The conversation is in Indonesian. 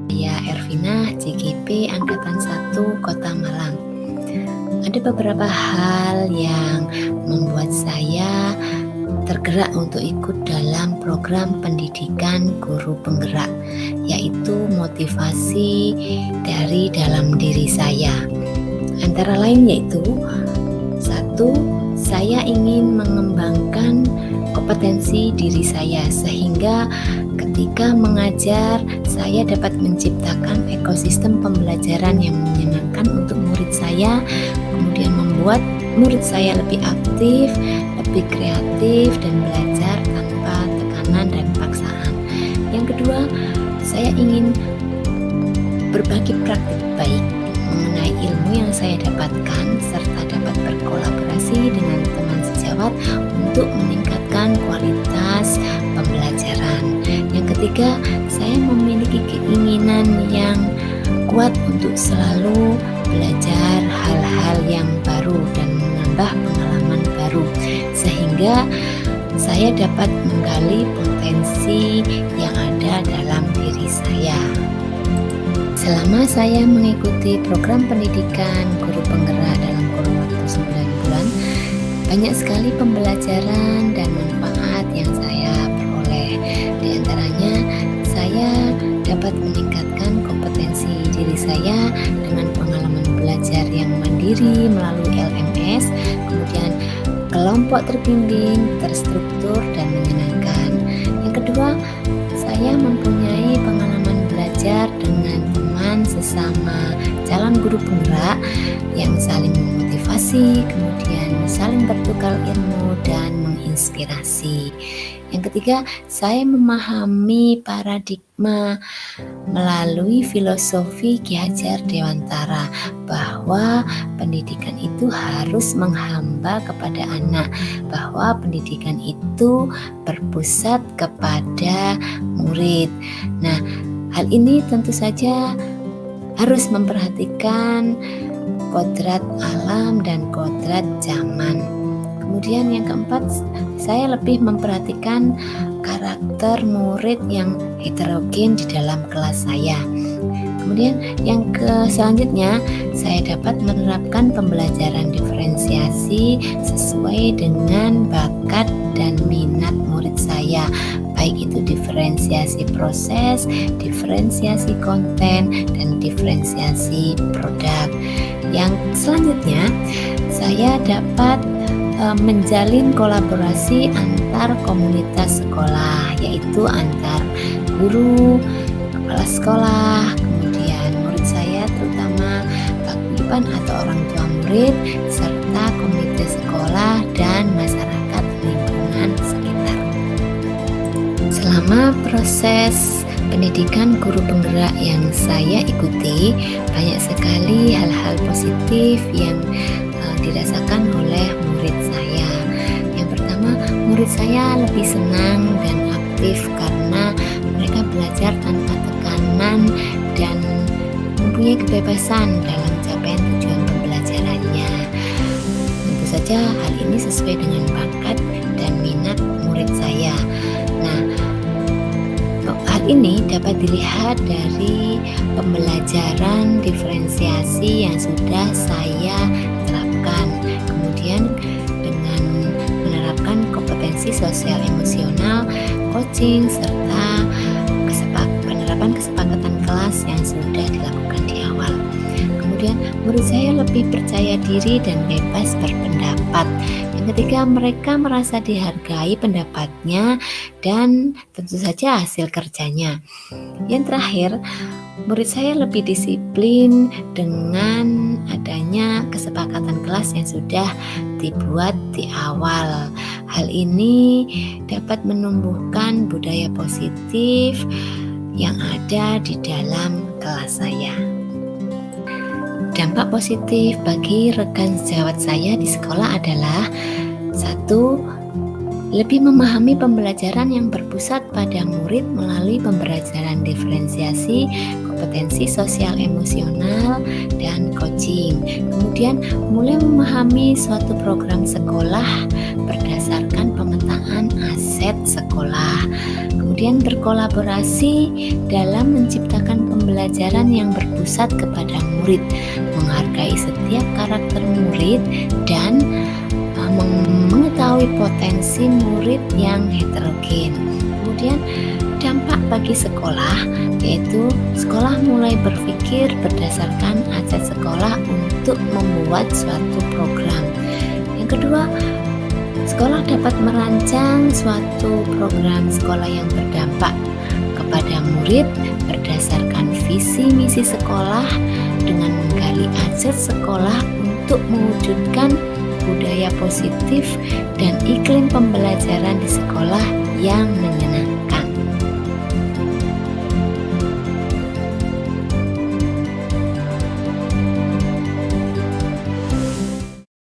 Saya Ervina, JGP Angkatan 1 Kota Malang. Ada beberapa hal yang membuat saya tergerak untuk ikut dalam program pendidikan guru penggerak, yaitu motivasi dari dalam diri saya. Antara lain yaitu, satu, saya ingin mengembangkan kompetensi diri saya sehingga ketika mengajar saya dapat menciptakan ekosistem pembelajaran yang menyenangkan untuk murid saya, kemudian membuat murid saya lebih aktif, lebih kreatif dan belajar tanpa tekanan dan paksaan. Yang kedua, saya ingin berbagi praktik baik mengenai ilmu yang saya dapatkan serta dapat berkolaborasi dengan teman sejawat untuk meningkatkan kualitas pembelajaran. Yang ketiga, saya memiliki keinginan yang kuat untuk selalu belajar hal-hal yang baru dan menambah pengalaman baru sehingga saya dapat menggali potensi yang ada dalam diri saya. Selama saya mengikuti program pendidikan guru penggerak dalam kurun waktu 9 bulan, banyak sekali pembelajaran dan manfaat yang saya peroleh. Di antaranya, saya dapat meningkatkan kompetensi diri saya dengan pengalaman belajar yang mandiri melalui LMS, kemudian kelompok terbimbing, terstruktur, dan menyenangkan. Yang kedua, saya mempunyai pengalaman belajar dengan teman sesama calon guru penggerak yang saling memotivasi, kemudian saling bertukar ilmu dan menginspirasi. Yang ketiga, saya memahami paradigma melalui filosofi Ki Hajar Dewantara bahwa pendidikan itu harus menghamba kepada anak, bahwa pendidikan itu berpusat kepada murid. Nah, hal ini tentu saja harus memperhatikan kodrat alam dan kodrat zaman. Kemudian yang keempat, saya lebih memperhatikan karakter murid yang heterogen di dalam kelas saya. Kemudian yang selanjutnya, saya dapat menerapkan pembelajaran diferensiasi sesuai dengan bakat dan minat murid saya, baik itu diferensiasi proses, diferensiasi konten, dan diferensiasi produk. Yang selanjutnya, saya dapat menjalin kolaborasi antar komunitas sekolah, yaitu antar guru, kepala sekolah, kemudian murid saya terutama paguyuban atau orang tua murid, serta komite sekolah dan masyarakat lingkungan sekitar. Selama proses pendidikan guru penggerak yang saya ikuti, banyak sekali hal-hal positif yang dirasakan oleh murid saya. Yang pertama, murid saya lebih senang dan aktif karena mereka belajar tanpa tekanan dan mempunyai kebebasan dalam capaian tujuan pembelajarannya. Tentu saja hal ini sesuai dengan bakat dan minat murid saya. Nah, hal ini dapat dilihat dari pembelajaran diferensiasi yang sudah saya terapkan. Kemudian dengan menerapkan kompetensi sosial emosional, coaching, serta penerapan kesepakatan kelas yang sudah dilakukan di awal. Kemudian murid saya lebih percaya diri dan bebas berpendapat. Yang ketiga, mereka merasa dihargai pendapatnya dan tentu saja hasil kerjanya. Yang terakhir, murid saya lebih disiplin dengan adanya kesepakatan kelas yang sudah dibuat di awal. Hal ini dapat menumbuhkan budaya positif yang ada di dalam kelas saya. Dampak positif bagi rekan sejawat saya di sekolah adalah: 1. Lebih memahami pembelajaran yang berpusat pada murid melalui pembelajaran diferensiasi, kompetensi sosial emosional, dan coaching. Kemudian mulai memahami suatu program sekolah berdasarkan pemetaan aset sekolah. Kemudian berkolaborasi dalam menciptakan pembelajaran yang berpusat kepada murid, menghargai setiap karakter murid, dan mengetahui potensi murid yang heterogen. Kemudian dampak bagi sekolah, yaitu sekolah mulai berpikir berdasarkan aset sekolah untuk membuat suatu program. Yang kedua, sekolah dapat merancang suatu program sekolah yang berdampak kepada murid berdasarkan visi misi sekolah dengan menggali aset sekolah untuk mewujudkan budaya positif dan iklim pembelajaran di sekolah yang menyenangkan.